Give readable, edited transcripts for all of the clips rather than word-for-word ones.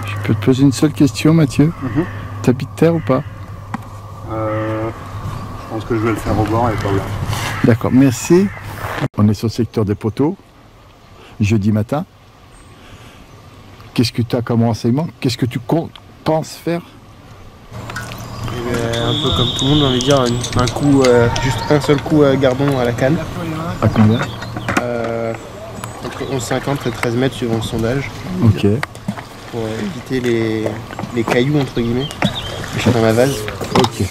Je peux te poser une seule question, Mathieu? T'habites terre ou pas? Je pense que je vais le faire au bord et pas au large. D'accord, merci. On est sur le secteur des poteaux, jeudi matin. Qu'est-ce que tu as comme renseignement? Qu'est-ce que tu penses faire? Un peu comme tout le monde, j'ai envie de dire, un coup, juste un seul coup à gardon à la canne. À combien? Entre 11,50 et 13 mètres suivant le sondage. Ok. Pour éviter les cailloux entre guillemets que j'ai dans ma vase. Ok.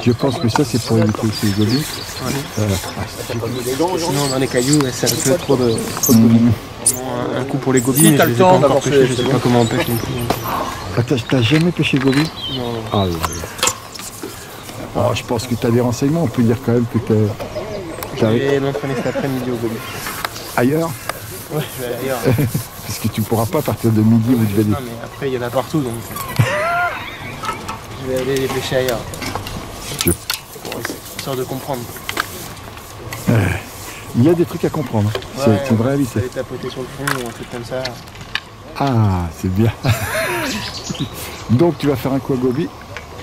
Je pense que ça c'est pour éviter les gobies. Sinon dans les cailloux c'est un peu trop de gobies. Un coup pour les gobies, si mais je les ai pas encore pêchés, je sais pas comment on pêche non plus. Ah, t'as jamais pêché le gobies? Non. Ah, là, là. Oh, je pense que tu as des renseignements, on peut dire quand même que tu Je vais m'entraîner cet après-midi au gobies. Ailleurs? Ouais, je vais ailleurs. Parce que tu pourras pas partir de midi où tu vas dire. Non mais après il y en a partout donc je vais aller les pêcher ailleurs. Pour essayer de comprendre. Il y a des trucs à comprendre, Ouais, c'est une réalité. Aller tapoter sur le fond ou un truc comme ça. Ah, c'est bien. Donc tu vas faire un coup à gobies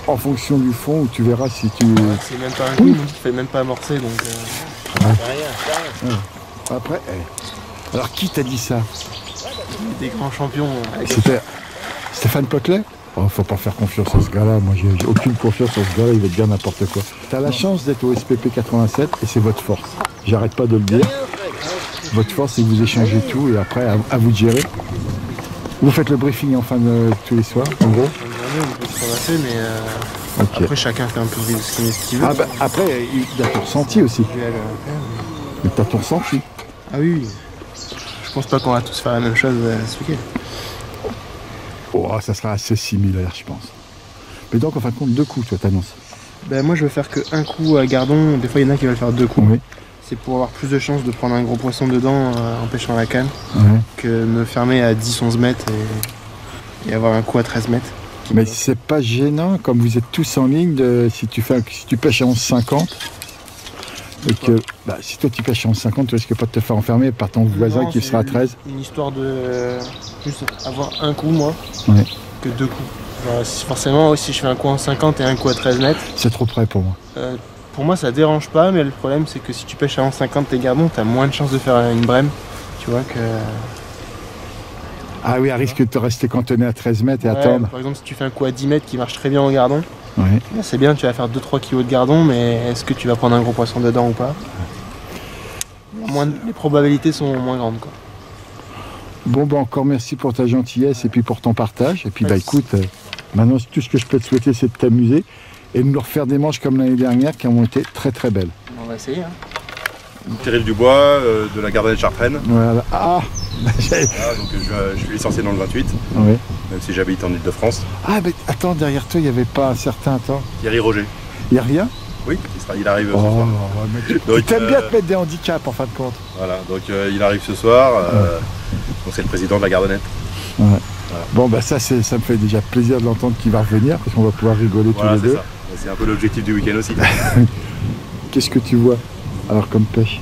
en fonction du fond où tu verras si tu... C'est même pas un coup, tu fais même pas amorcer donc... Ouais. Après, alors qui t'a dit ça? Des grands champions. C'était Stéphane Potelet? Oh, faut pas faire confiance à ce gars-là, moi j'ai aucune confiance à ce gars-là, il va te dire n'importe quoi. T'as la chance d'être au SPP 87 et c'est votre force. J'arrête pas de le dire. Votre force c'est que vous échangez tout et après à vous de gérer. Vous faites le briefing en fin de tous les soirs, en gros? On peut se ramasser, mais okay. Après chacun fait un peu ce qu'il veut. Ah bah, après, il y a ton ressenti aussi. Mais t'as ton ressenti. Ah oui, je pense pas qu'on va tous faire la même chose ce week-end. Oh, ça sera assez similaire, je pense. Mais donc, en fin de compte, 2 coups, toi, t'annonces? Ben, moi, je veux faire qu'un coup à gardon. Des fois, il y en a qui veulent faire 2 coups. Oui. C'est pour avoir plus de chances de prendre un gros poisson dedans en pêchant à la canne que me fermer à 10-11 mètres et avoir un coup à 13 mètres. Mais c'est pas gênant, comme vous êtes tous en ligne, si tu pêches à 11,50 et que si toi tu pêches à 11,50, tu risques pas de te faire enfermer par ton voisin qui sera à 13. Une histoire de juste avoir un coup, moi, que 2 coups. Genre, forcément, si je fais un coup en 50 et un coup à 13 mètres... C'est trop près pour moi. Pour moi, ça dérange pas, mais le problème, c'est que si tu pêches à 11,50 tes gardons, t'as moins de chances de faire une brème, tu vois, que... Ah oui, à risque de te rester cantonné à 13 mètres et attendre. Par exemple, si tu fais un coup à 10 mètres qui marche très bien au gardon, là, c'est bien, tu vas faire 2-3 kg de gardon, mais est-ce que tu vas prendre un gros poisson dedans ou pas? Les probabilités sont moins grandes, quoi. Bon, encore merci pour ta gentillesse et puis pour ton partage. Et puis, écoute, maintenant, tout ce que je peux te souhaiter, c'est de t'amuser et de nous refaire des manches comme l'année dernière qui ont été très très belles. On va essayer, hein. Thierry Dubois, de la Gardonnette Chartraine. Voilà. Ah donc je suis licencié dans le 28, même si j'habite en Ile-de-France. Ah, mais attends, derrière toi, il n'y avait pas un certain temps. Thierry Roger. Il n'y a rien? Oui, il arrive ce soir. Tu t'aimes bien te mettre des handicaps en fin de compte. Voilà, donc il arrive ce soir. Donc c'est le président de la Gardonnette. Ouais. Voilà. Bon, ça me fait déjà plaisir de l'entendre qu'il va revenir parce qu'on va pouvoir rigoler tous les deux. C'est un peu l'objectif du week-end aussi. Qu'est-ce que tu vois alors comme pêche?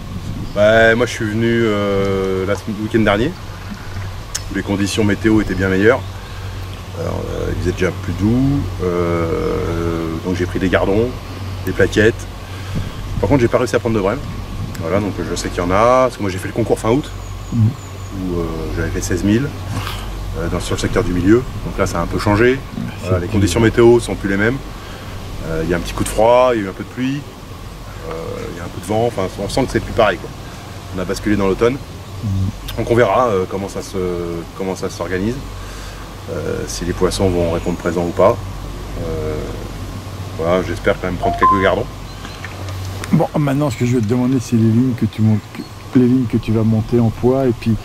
Moi je suis venu le week-end dernier. Les conditions météo étaient bien meilleures. Il faisait déjà plus doux. Donc j'ai pris des gardons, des plaquettes. Par contre j'ai pas réussi à prendre de brème. Voilà, donc je sais qu'il y en a. Parce que moi j'ai fait le concours fin août. Où j'avais fait 16 000 sur le secteur du milieu. Donc là ça a un peu changé. Voilà, les conditions météo sont plus les mêmes. Il y a un petit coup de froid, il y a eu un peu de pluie. Il y a un peu de vent, enfin on sent que c'est plus pareil, quoi. On a basculé dans l'automne. Donc on verra comment ça s'organise. Si les poissons vont répondre présent ou pas. Voilà, j'espère quand même prendre quelques gardons. Bon, maintenant ce que je vais te demander, c'est les lignes que tu vas monter en poids et puis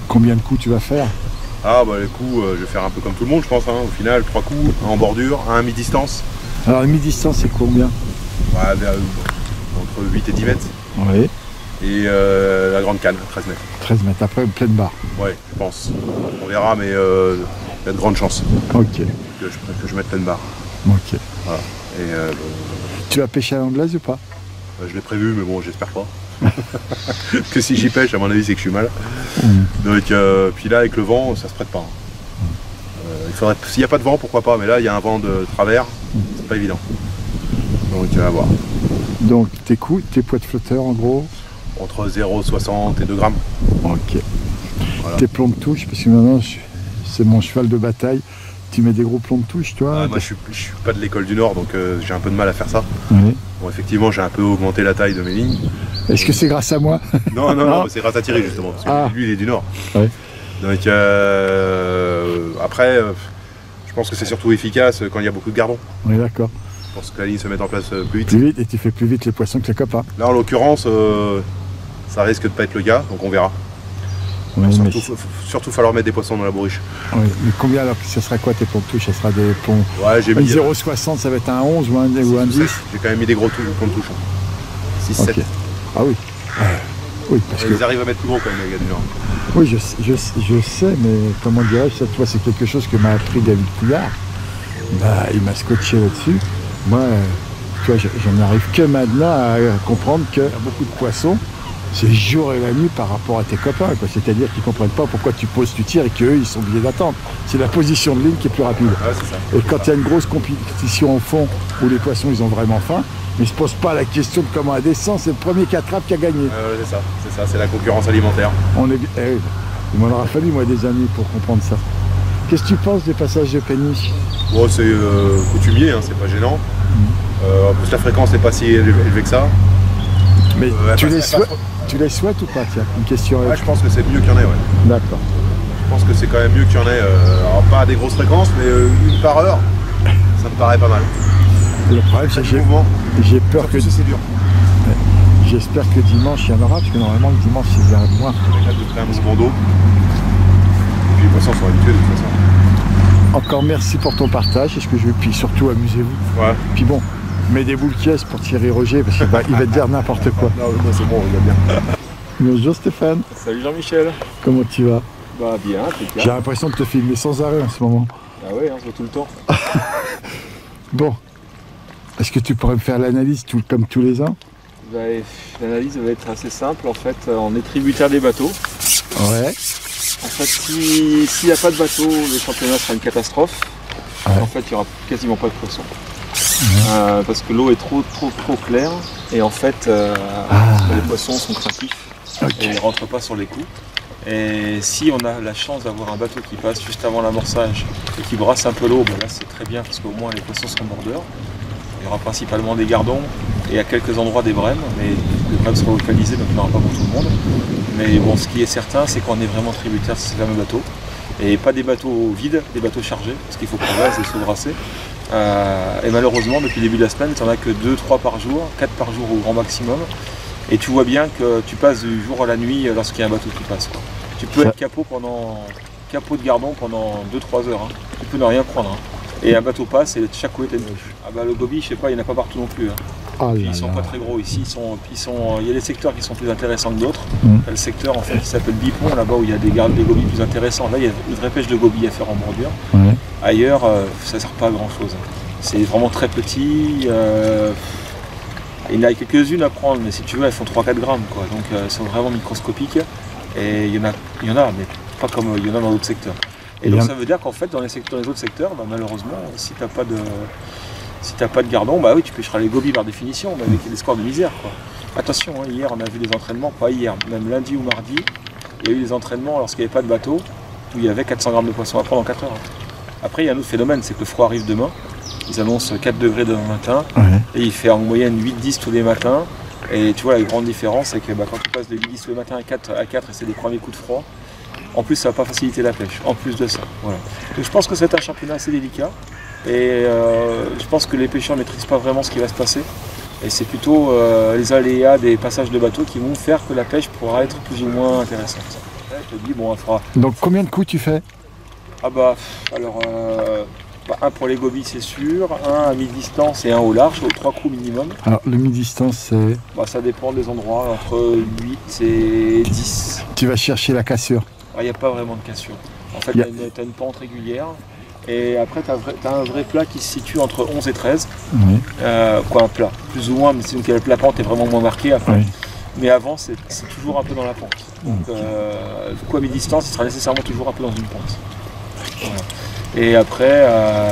combien de coups tu vas faire. Ah les coups, je vais faire un peu comme tout le monde je pense, au final 3 coups, un en bordure, un à mi-distance. Alors la mi-distance c'est combien? Entre 8 et 10 mètres. Oui. Et la grande canne, 13 mètres. 13 mètres, après pleine barre. Ouais, je pense. On verra, mais il y a de grandes chances. Ok. Que je mette pleine barre. Ok. Voilà. Et, tu vas pêcher à l'anglaise ou pas? je l'ai prévu, mais bon, j'espère pas. Parce que si j'y pêche, à mon avis, c'est que je suis mal. Donc, puis là, avec le vent, ça se prête pas. S'il n'y a pas de vent, pourquoi pas, mais là, il y a un vent de travers, c'est pas évident. Donc, à voir. Donc, tes poids de flotteur, en gros? Entre 0,60 et 2 grammes. Ok. Voilà. Tes plombs de touche, parce que maintenant, c'est mon cheval de bataille. Tu mets des gros plombs de touche, toi? Moi, je suis pas de l'école du Nord, donc j'ai un peu de mal à faire ça. Oui. Bon, effectivement, j'ai un peu augmenté la taille de mes lignes. Est-ce que c'est grâce à moi? Non, c'est grâce à Thierry, justement, parce que lui, il est du Nord. Ouais. Donc, après, je pense que c'est surtout efficace quand il y a beaucoup de gardons. Oui, d'accord. Je pense que la ligne se met en place plus vite. Plus vite, et tu fais plus vite les poissons que les copains. Là, en l'occurrence, ça risque de pas être le cas, donc on verra. Oui, surtout falloir mettre des poissons dans la bourriche. Oui, mais combien alors? Ça sera quoi tes plombs de touche? Ça sera des plombs. Ouais, j'ai mis 0,60, ça va être un 11 ou un 10? J'ai quand même mis des gros plombs de touche. 6, okay. 7. Ah oui. Oui, parce ils arrivent à mettre plus gros quand même, les gars du Nord. Oui, je sais, mais comment dirais-je, ça, toi, c'est quelque chose que m'a appris David Couillard. Bah, il m'a scotché là-dessus. Moi, tu vois, j'en arrive que maintenant à comprendre qu'il y a beaucoup de poissons. C'est le jour et la nuit par rapport à tes copains, quoi. C'est-à-dire qu'ils ne comprennent pas pourquoi tu poses, tu tires et qu'eux, ils sont obligés d'attendre. C'est la position de ligne qui est plus rapide. Ouais, c'est ça. Et quand il y a une grosse compétition au fond où les poissons, ils ont vraiment faim, mais ils ne se posent pas la question de comment elle descend, c'est le premier qui attrape qui a gagné. C'est ça, c'est la concurrence alimentaire. Il m'en aura fallu, moi, des années pour comprendre ça. Qu'est-ce que tu penses des passages de péniche? Bon, c'est coutumier, hein, c'est pas gênant. En plus, la fréquence n'est pas si élevée que ça. Mais tu les souhaites ou pas? Tiens, une question. Ouais, je pense que c'est mieux qu'il y en ait, ouais. D'accord. Je pense que c'est quand même mieux qu'il y en ait. Alors, pas à des grosses fréquences, mais une par heure, ça me paraît pas mal. Le problème, c'est que j'ai peur que. C'est dur. J'espère que dimanche, il y en aura, parce que normalement, le dimanche, c'est bien moins. Avec à peu près un mouvement d'eau. Et puis les poissons sont habitués de toute façon. Encore merci pour ton partage, est-ce que je veux, puis surtout amusez-vous. Ouais. Puis bon, mets des boules caisses pour Thierry Roger, parce qu'il va te dire n'importe quoi. Non, moi c'est bon, on va bien. Bonjour Stéphane. Salut Jean-Michel. Comment tu vas? Bah bien, impeccable. J'ai l'impression de te filmer sans arrêt en ce moment. Ah ouais, on se voit tout le temps. Bon, est-ce que tu pourrais me faire l'analyse comme tous les ans? Bah, l'analyse va être assez simple en fait. On est tributaire des bateaux. Ouais. En fait, s'il n'y a pas de bateau, le championnat sera une catastrophe. Ouais. En fait, il n'y aura quasiment pas de poissons. Ouais. Parce que l'eau est trop claire et en fait, les poissons sont craintifs et ils ne rentrent pas sur les coups. Et si on a la chance d'avoir un bateau qui passe juste avant l'amorçage et qui brasse un peu l'eau, ben là c'est très bien parce qu'au moins les poissons seront mordeurs. Il y aura principalement des gardons et à quelques endroits des brèmes, mais les brèmes seront localisées donc il n'y en aura pas pour tout le monde. Mais bon, ce qui est certain, c'est qu'on est vraiment tributaire de ces fameux bateaux. Et pas des bateaux vides, des bateaux chargés, parce qu'il faut qu'on rase et se brasser. Et malheureusement, depuis le début de la semaine, tu n'en as que 2-3 par jour, 4 par jour au grand maximum. Et tu vois bien que tu passes du jour à la nuit lorsqu'il y a un bateau qui passe, quoi. Tu peux être capot de gardon pendant 2-3 heures. Hein. Tu peux ne rien prendre. Hein. Et un bateau passe et chaque couette est neuve. Ah bah le goby, je sais pas, il n'y en a pas partout non plus. Hein. Oh Puis ils sont pas très gros ici. Il y a des secteurs qui sont plus intéressants que d'autres. Le secteur en fait qui s'appelle Bipon, là-bas où il y a des gobies plus intéressants. Là il y a une vraie pêche de gobies à faire en bordure. Ouais. Ailleurs, ça sert pas à grand chose. C'est vraiment très petit. Il y en a quelques-unes à prendre, mais si tu veux, elles font 3-4 grammes, quoi. Donc elles sont vraiment microscopiques. Et il y en a, mais pas comme il y en a dans d'autres secteurs. Et donc ça veut dire qu'en fait, dans les autres secteurs, bah, malheureusement, si tu n'as pas de gardon, bah oui, tu pêcheras les gobies par définition, mais avec des scores de misère, quoi. Attention, hein, hier on a vu des entraînements, pas hier, même lundi ou mardi, il y a eu des entraînements lorsqu'il n'y avait pas de bateau, où il y avait 400 grammes de poisson à prendre en 4 heures. Après, il y a un autre phénomène, c'est que le froid arrive demain. Ils annoncent 4 degrés demain matin, et il fait en moyenne 8-10 tous les matins. Et tu vois, la grande différence, c'est que quand tu passes de 8-10 tous les matins à 4 et c'est des premiers coups de froid, en plus ça va pas faciliter la pêche, en plus de ça. Voilà. Donc je pense que c'est un championnat assez délicat, et je pense que les pêcheurs ne maîtrisent pas vraiment ce qui va se passer. Et c'est plutôt les aléas des passages de bateaux qui vont faire que la pêche pourra être plus ou moins intéressante. Je te dis, bon, donc combien de coups tu fais? Ah bah, alors, un pour les gobies c'est sûr, un à mi-distance et un au large, aux 3 coups minimum. Alors le mi-distance c'est... Bah, ça dépend des endroits, entre 8 et 10. Tu vas chercher la cassure? Il n'y a pas vraiment de cassure. En fait, tu as une pente régulière. Et après, tu as un vrai plat qui se situe entre 11 et 13. Oui. Un plat, plus ou moins, mais c'est que la pente est vraiment moins marquée après. Oui. mais avant c'est toujours un peu dans la pente. Donc du coup à mi-distance il sera nécessairement toujours un peu dans une pente. Voilà. Et après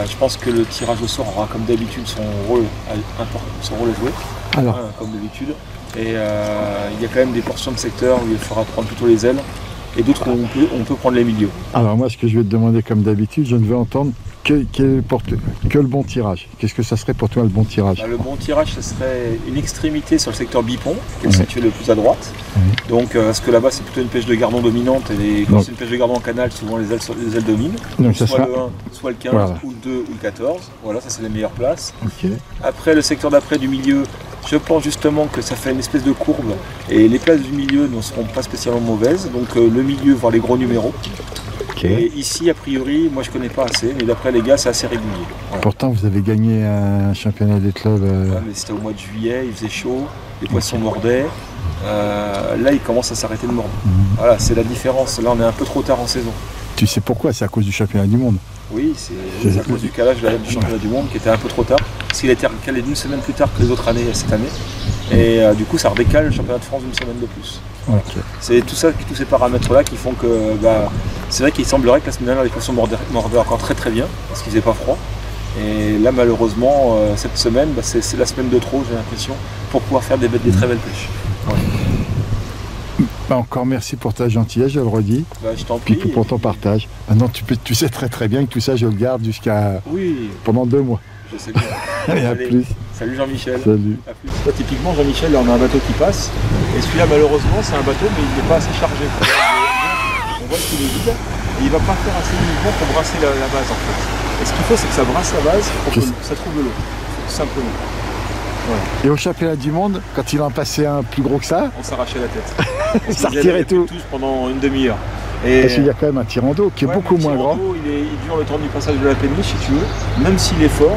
je pense que le tirage au sort aura comme d'habitude son rôle à jouer, Alors, comme d'habitude. Et il y a quand même des portions de secteur où il faudra prendre plutôt les ailes et d'autres où on peut prendre les milieux. alors moi, ce que je vais te demander comme d'habitude, je ne veux entendre que le bon tirage. Qu'est-ce que ça serait pour toi le bon tirage? Le bon tirage, ce serait une extrémité sur le secteur bipont, qui est situé le plus à droite. Donc, parce que là-bas, c'est plutôt une pêche de gardon dominante, et quand c'est une pêche de gardon en canal, souvent les ailes dominent. Donc soit le 1, soit le 15, voilà. Ou le 2, ou le 14. Voilà, ça c'est les meilleures places. Okay. Après, le secteur d'après du milieu, je pense justement que ça fait une espèce de courbe, et les places du milieu ne seront pas spécialement mauvaises. Donc, le milieu, voire les gros numéros. Okay. Et ici, a priori, moi je connais pas assez, mais d'après les gars, c'est assez régulier. Voilà. Pourtant, vous avez gagné un championnat des clubs. Ouais, mais c'était au mois de juillet, il faisait chaud, les poissons mordaient. Là, il commence à s'arrêter de mordre. Voilà, c'est la différence. Là, on est un peu trop tard en saison. Tu sais pourquoi? C'est à cause du championnat du monde. Oui, c'est à cause du calage du championnat du monde qui était un peu trop tard. Parce qu'il a été recalé d'une semaine plus tard que les autres années cette année. Et du coup, ça redécale le championnat de France d'une semaine de plus. Voilà. Okay. C'est tout ça, tous ces paramètres-là qui font que c'est vrai qu'il semblerait que la semaine dernière, les poissons mordaient encore très très bien, parce qu'il faisait pas froid. Et là, malheureusement, cette semaine, c'est la semaine de trop, j'ai l'impression, pour pouvoir faire des très belles pêches. Voilà. Encore merci pour ta gentillesse, je le redis. Je t'en prie. Puis pour ton partage. Maintenant, tu sais très très bien que tout ça, je le garde jusqu'à pendant 2 mois. Je sais bien. Et à plus. Salut Jean-Michel. Salut. À plus. Là, typiquement, Jean-Michel, là, on a un bateau qui passe. Et celui-là, malheureusement, c'est un bateau, mais il n'est pas assez chargé. On voit qu'il est vide. Et il ne va pas faire assez de mouvement pour brasser la base, en fait. Et ce qu'il faut, c'est que ça brasse la base pour que ça trouve l'eau. Tout simplement. Voilà. Et au championnat du monde, quand il en passait un plus gros que ça, on s'arrachait la tête. Ça retirait tout. Tous pendant une demi-heure. Parce qu'il y a quand même un tirant d'eau qui est beaucoup moins grand. Il dure le temps du passage de la péniche, si tu veux, même s'il est fort,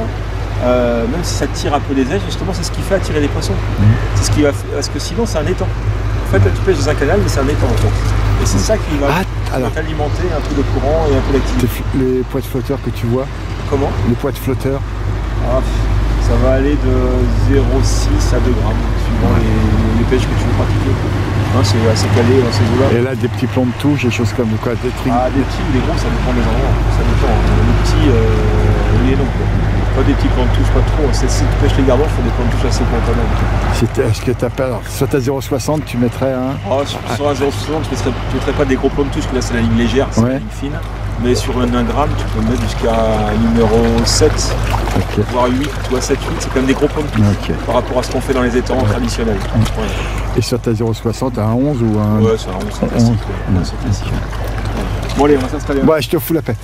même si ça tire un peu les ailes, justement, c'est ce qui fait attirer les poissons. C'est ce qui va, parce que sinon, c'est un étang. En fait, là, tu pêches dans un canal, mais c'est un étang en fait. Et c'est ça qui va alimenter un peu de courant et un peu d'activité. Les poids de flotteurs que tu vois. Comment? Les poids de flotteurs. Ça va aller de 0,6 à 2 grammes, suivant les pêches que tu veux pratiquer. C'est assez calé dans ces eaux-là. Et là, des petits plombs de touche, des choses comme quoi, des trucs. Des petits ou des gros, ça dépend des endroits. Ça dépend. Les petits, oui et non. Pas des petits plans de touche, pas trop. Si tu pêches les gardons, il faut des plans de touche assez gros quand même. Est-ce que tu appelles, soit à 0,60, tu mettrais un. Sur un 0,60, tu ne mettrais pas des gros plans de touche, que là c'est la ligne légère, c'est la ligne fine. Mais sur un 1 gramme, tu peux mettre jusqu'à numéro 7, voire 8, tu vois 7, 8, c'est quand même des gros plans de touche par rapport à ce qu'on fait dans les étangs traditionnels. Et sur ta 0,60, un 11 ou un. Ouais, c'est un 11, c'est classique. C'est classique. Bon, allez, on va s'installer. Ouais, je te fous la paix.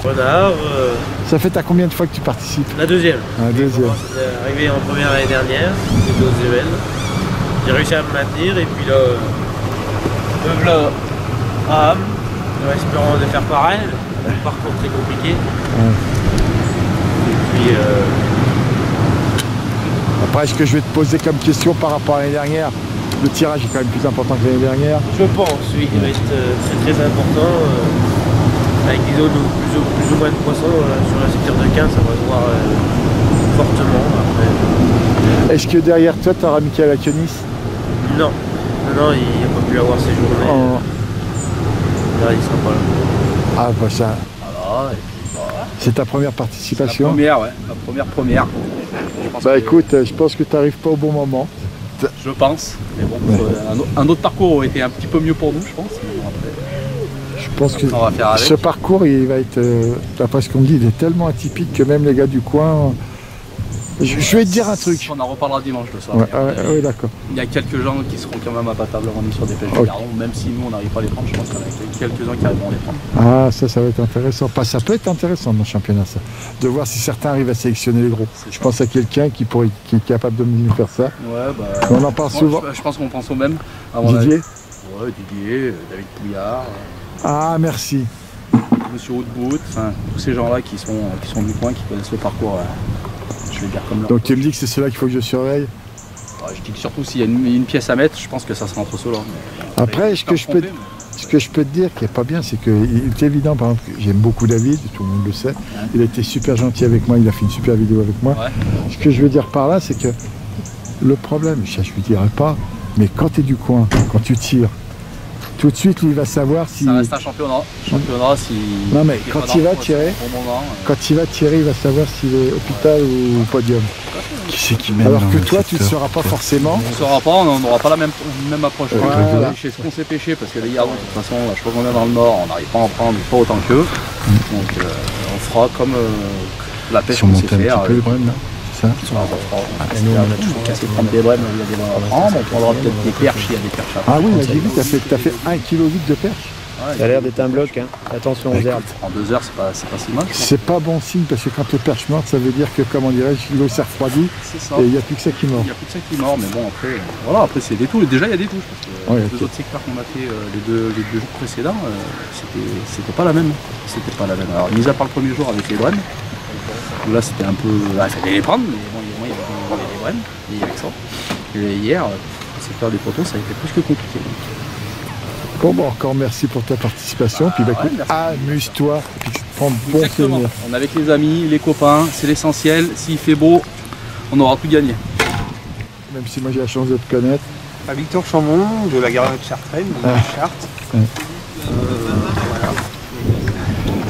Renard. Ça fait à combien de fois que tu participes? La deuxième. La deuxième. J'étais arrivé en première l'année dernière, c'était aux EL. J'ai réussi à me maintenir et puis là, me voilà à Ham, en espérant de faire pareil. Un parcours très compliqué. Et puis. Après, ce que je vais te poser comme question par rapport à l'année dernière, le tirage est quand même plus important que l'année dernière. Je pense, oui, il reste très très important. Avec des zones plus ou moins de poissons sur le secteur de 15, ça va se voir fortement. Après. Est-ce que derrière toi, tu auras Michael Akionis? Non, il n'a pas pu avoir ses journées. Là, il sera pas là. Ah, bah ça. Voilà, c'est ta première participation? La première, ouais, la première. Écoute, je pense que tu n'arrives pas au bon moment. Je pense, mais bon, un autre parcours aurait été un petit peu mieux pour nous, je pense. Je pense que ce parcours, il va être, d'après ce qu'on me dit, il est tellement atypique que même les gars du coin... Je vais te dire un truc. On en reparlera dimanche de ça. Oui, d'accord. Il y a quelques gens qui seront quand même abattablement mis sur des pêches de gardons, même si nous on n'arrive pas à les prendre, je pense qu'il y en a quelques-uns qui arriveront à les prendre. Ah, ça va être intéressant. Ça peut être intéressant dans le championnat, ça. De voir si certains arrivent à sélectionner les gros. Je pense à quelqu'un qui est capable de nous faire ça. Ouais, on en parle souvent. Je pense qu'on pense au même. Didier? Ouais, Didier, David Pouillard. Ah, merci. Monsieur Woodboot, enfin, tous ces gens-là qui sont du coin, qui connaissent le parcours. Je vais dire comme donc tu me dis que c'est cela qu'il faut que je surveille? Je dis que surtout s'il y a une pièce à mettre, je pense que ça sera entre ceux-là. Après, ce que je peux te dire qui n'est pas bien, c'est qu'il est évident, par exemple, j'aime beaucoup David, tout le monde le sait. Il a été super gentil avec moi, il a fait une super vidéo avec moi. Ce que je veux dire par là, c'est que le problème, je ne lui dirai pas, Mais quand tu es du coin, quand tu tires, tout de suite, lui, il va savoir si... Ça reste un championnat. Championnat, si... Non, mais quand il va tirer, quand il va tirer, il va savoir s'il est hôpital ou podium. Qui c'est qui mène? Alors que toi, tu ne sauras pas forcément. On ne saura pas, on n'aura pas la même approche. Voilà. Chez ce qu'on s'est pêché, parce que les gars, de toute façon, je crois qu'on est dans le nord, on n'arrive pas à en prendre pas autant qu'eux. Donc on fera comme la pêche qu'on sait faire. Un peu le brème, là, c'est ça? Et nous, on a toujours cassé de prendre des brèmes, il y a des brèmes à prendre. On prendra peut-être des perches, il y a des perches à prendre. Ah oui, j'ai vu, tu as fait 1 kg de perche. Ça a l'air d'être un bloc, hein. Attention aux herbes. En 2 heures, c'est pas si mal. C'est pas bon signe parce que quand les perches mortes, ça veut dire que, comment dirais-je, l'eau s'est refroidie C'est ça. et il n'y a plus que ça qui mord. Il n'y a plus que ça qui mord, mais bon, après, voilà, après c'est des touches. Déjà, il y a des touches. Parce que Ouais, les deux autres secteurs qu'on a fait les deux jours précédents, c'était pas la même. C'était pas la même. Alors, mis à part le premier jour avec les brèmes, où là, c'était un peu. Là, il fallait les prendre, mais bon, il y avait des brèmes, il y avait que ça. Et hier, le secteur des poteaux, ça a été plus que compliqué. Bon, bon, encore merci pour ta participation. Puis bah, écoute, amuse-toi et puis prends bon Exactement. souvenir. On est avec les amis, les copains, c'est l'essentiel. S'il fait beau, on aura tout gagné. Même si moi j'ai la chance de te connaître. À Victor Chambon, de la Garenne de Chartraine, de Chartres.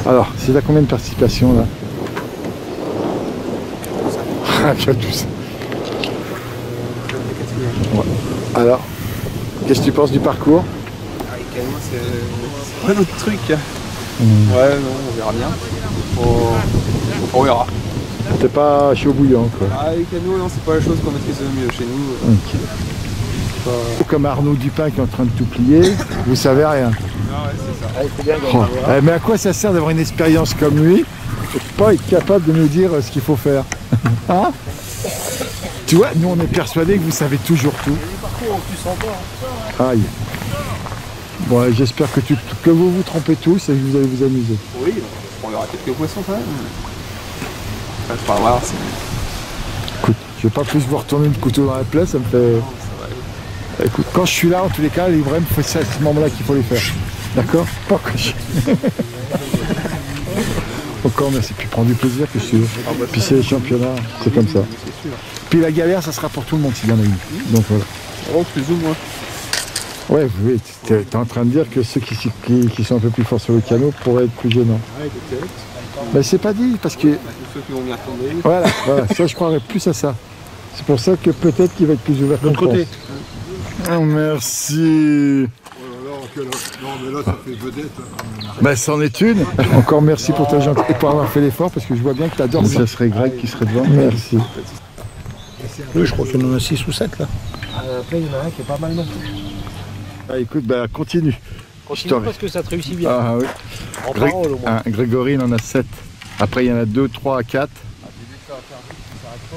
Alors, c'est à combien de participation là? Ah, tu as tout ça. Ouais. Alors, qu'est-ce que tu penses du parcours? C'est pas notre truc. Ouais, non, on verra bien. On verra. T'es pas chaud bouillant quoi. Ah, les canaux, non, c'est pas la chose qu'on maîtrise le mieux chez nous. Comme Arnaud Dupin qui est en train de tout plier, vous savez rien. Ah ouais, c'est ça. Ah, il faut bien Oh. Mais à quoi ça sert d'avoir une expérience comme lui et de pas être capable de nous dire ce qu'il faut faire? Hein? Tu vois, nous on est persuadés que vous savez toujours tout. Aïe. Bon, j'espère que vous vous trompez tous et que vous allez vous amuser. Oui, on aura quelques poissons quand même. Enfin, il faudra voir. Écoute, je vais pas plus vous retourner le couteau dans la plaie, ça me fait... Écoute, quand je suis là, en tous les cas, les brèmes, c'est à ce moment-là qu'il faut les faire. D'accord? Pas quand je... Encore merci, puis prends du plaisir que tu veux. Puis c'est les championnats, c'est comme ça. Puis la galère, ça sera pour tout le monde s'il y en a une. Donc voilà. Oh, plus ou moins. Ouais, oui, tu es en train de dire que ceux qui sont un peu plus forts sur le canot pourraient être plus gênants. Ouais, peut-être. Mais c'est pas dit, parce que... Ceux qui vont bien tomber. Voilà, ça je croirais plus à ça. C'est pour ça que peut-être qu'il va être plus ouvert. De l'autre côté. Oh, merci. Non, mais là, ça fait vedette. Ben, c'en est une. Encore merci pour ta gentillesse et pour avoir fait l'effort, parce que je vois bien que tu adores ça. Ça serait Greg qui serait devant. Merci. Oui, je crois qu'il y en a 6 ou 7 là. Après, il y en a un qui est pas mal non plus. Ah, écoute, ben, continue. Continue parce que ça te réussit bien. Ah oui. En parole au moins. Grégory, il en a 7. Après, il y en a 2, 3, 4. Au début, ça va faire vite, ça s'arrête pas.